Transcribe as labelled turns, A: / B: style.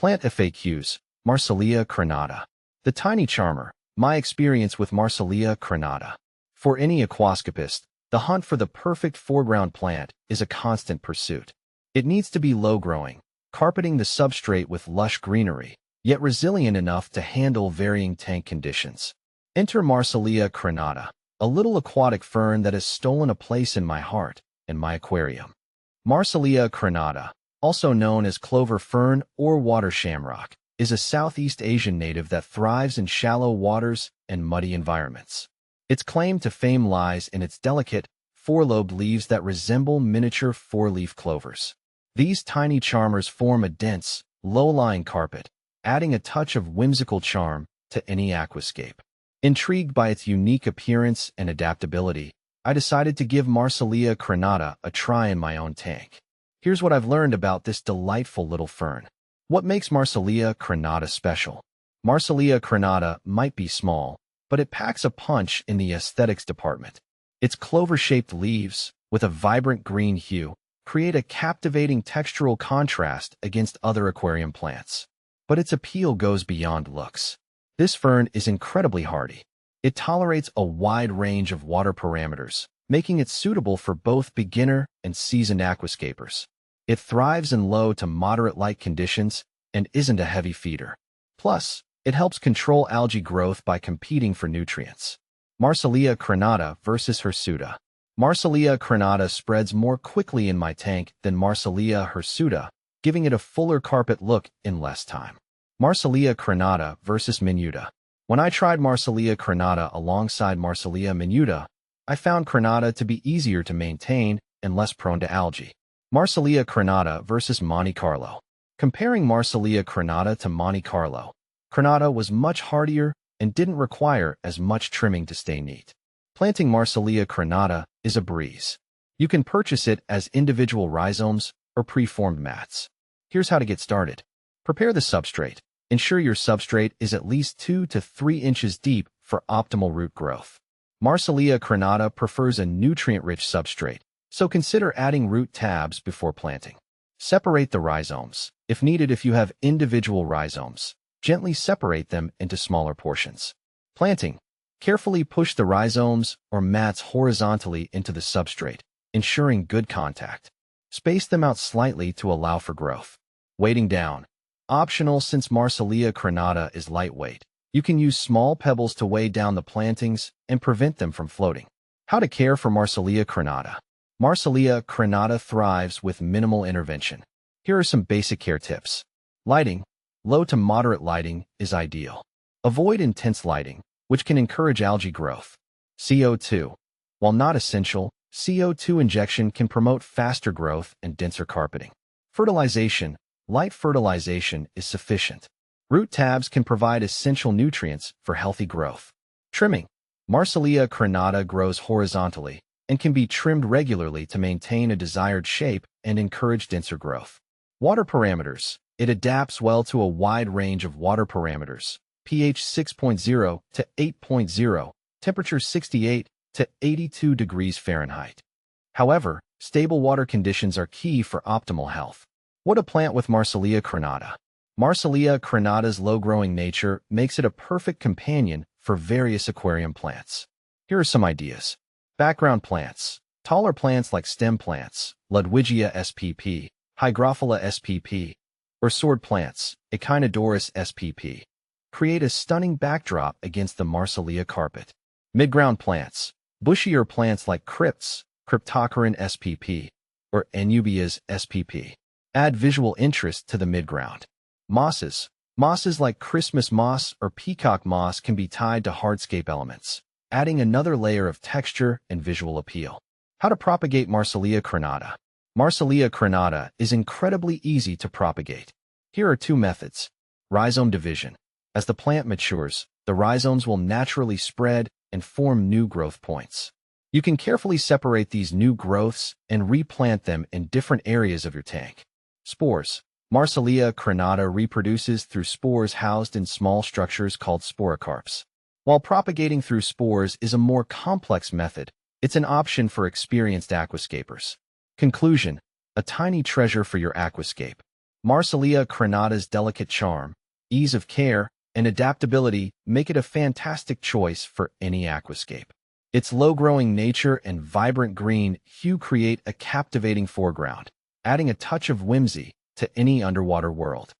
A: Plant FAQs, Marsilea crenata. The tiny charmer, my experience with Marsilea crenata. For any aquascapist, the hunt for the perfect foreground plant is a constant pursuit. It needs to be low-growing, carpeting the substrate with lush greenery, yet resilient enough to handle varying tank conditions. Enter Marsilea crenata, a little aquatic fern that has stolen a place in my heart and my aquarium. Marsilea crenata, also known as clover fern or water shamrock, is a Southeast Asian native that thrives in shallow waters and muddy environments. Its claim to fame lies in its delicate, four-lobed leaves that resemble miniature four-leaf clovers. These tiny charmers form a dense, low-lying carpet, adding a touch of whimsical charm to any aquascape. Intrigued by its unique appearance and adaptability, I decided to give Marsilea crenata a try in my own tank. Here's what I've learned about this delightful little fern. What makes Marsilea crenata special? Marsilea crenata might be small, but it packs a punch in the aesthetics department. Its clover-shaped leaves, with a vibrant green hue, create a captivating textural contrast against other aquarium plants. But its appeal goes beyond looks. This fern is incredibly hardy. It tolerates a wide range of water parameters, making it suitable for both beginner and seasoned aquascapers. It thrives in low to moderate light conditions and isn't a heavy feeder. Plus, it helps control algae growth by competing for nutrients. Marsilea crenata versus hirsuta. Marsilea crenata spreads more quickly in my tank than Marsilea hirsuta, giving it a fuller carpet look in less time. Marsilea crenata versus minuta. When I tried Marsilea crenata alongside Marsilea minuta, I found crenata to be easier to maintain and less prone to algae. Marsilea crenata versus Monte Carlo. Comparing Marsilea crenata to Monte Carlo, crenata was much hardier and didn't require as much trimming to stay neat. Planting Marsilea crenata is a breeze. You can purchase it as individual rhizomes or preformed mats. Here's how to get started. Prepare the substrate. Ensure your substrate is at least 2 to 3 inches deep for optimal root growth. Marsilea crenata prefers a nutrient-rich substrate, so consider adding root tabs before planting. Separate the rhizomes. If needed, if you have individual rhizomes, gently separate them into smaller portions. Planting. Carefully push the rhizomes or mats horizontally into the substrate, ensuring good contact. Space them out slightly to allow for growth. Weighting down. Optional since Marsilea crenata is lightweight. You can use small pebbles to weigh down the plantings and prevent them from floating. How to care for Marsilea crenata. Marsilea crenata thrives with minimal intervention. Here are some basic care tips. Lighting. Low to moderate lighting is ideal. Avoid intense lighting, which can encourage algae growth. CO2. While not essential, CO2 injection can promote faster growth and denser carpeting. Fertilization. Light fertilization is sufficient. Root tabs can provide essential nutrients for healthy growth. Trimming. Marsilea crenata grows horizontally and can be trimmed regularly to maintain a desired shape and encourage denser growth. Water parameters. It adapts well to a wide range of water parameters, pH 6.0 to 8.0, temperature 68 to 82 degrees Fahrenheit. However, stable water conditions are key for optimal health. What to plant with Marsilea crenata. Marsilea crenata's low-growing nature makes it a perfect companion for various aquarium plants. Here are some ideas. Background plants. Taller plants like stem plants, Ludwigia spp, Hygrophila spp, or sword plants, Echinodorus spp. Create a stunning backdrop against the Marsilea carpet. Midground plants. Bushier plants like crypts, Cryptocorin spp, or Enubias spp. Add visual interest to the midground. Mosses. Mosses like Christmas moss or peacock moss can be tied to hardscape elements, adding another layer of texture and visual appeal. How to propagate Marsilea crenata. Marsilea crenata is incredibly easy to propagate. Here are 2 methods. Rhizome division. As the plant matures, the rhizomes will naturally spread and form new growth points. You can carefully separate these new growths and replant them in different areas of your tank. Spores. Marsilea crenata reproduces through spores housed in small structures called sporocarps. While propagating through spores is a more complex method, it's an option for experienced aquascapers. Conclusion. A tiny treasure for your aquascape. Marsilea Crenata's delicate charm, ease of care, and adaptability make it a fantastic choice for any aquascape. Its low-growing nature and vibrant green hue create a captivating foreground, adding a touch of whimsy to any underwater world.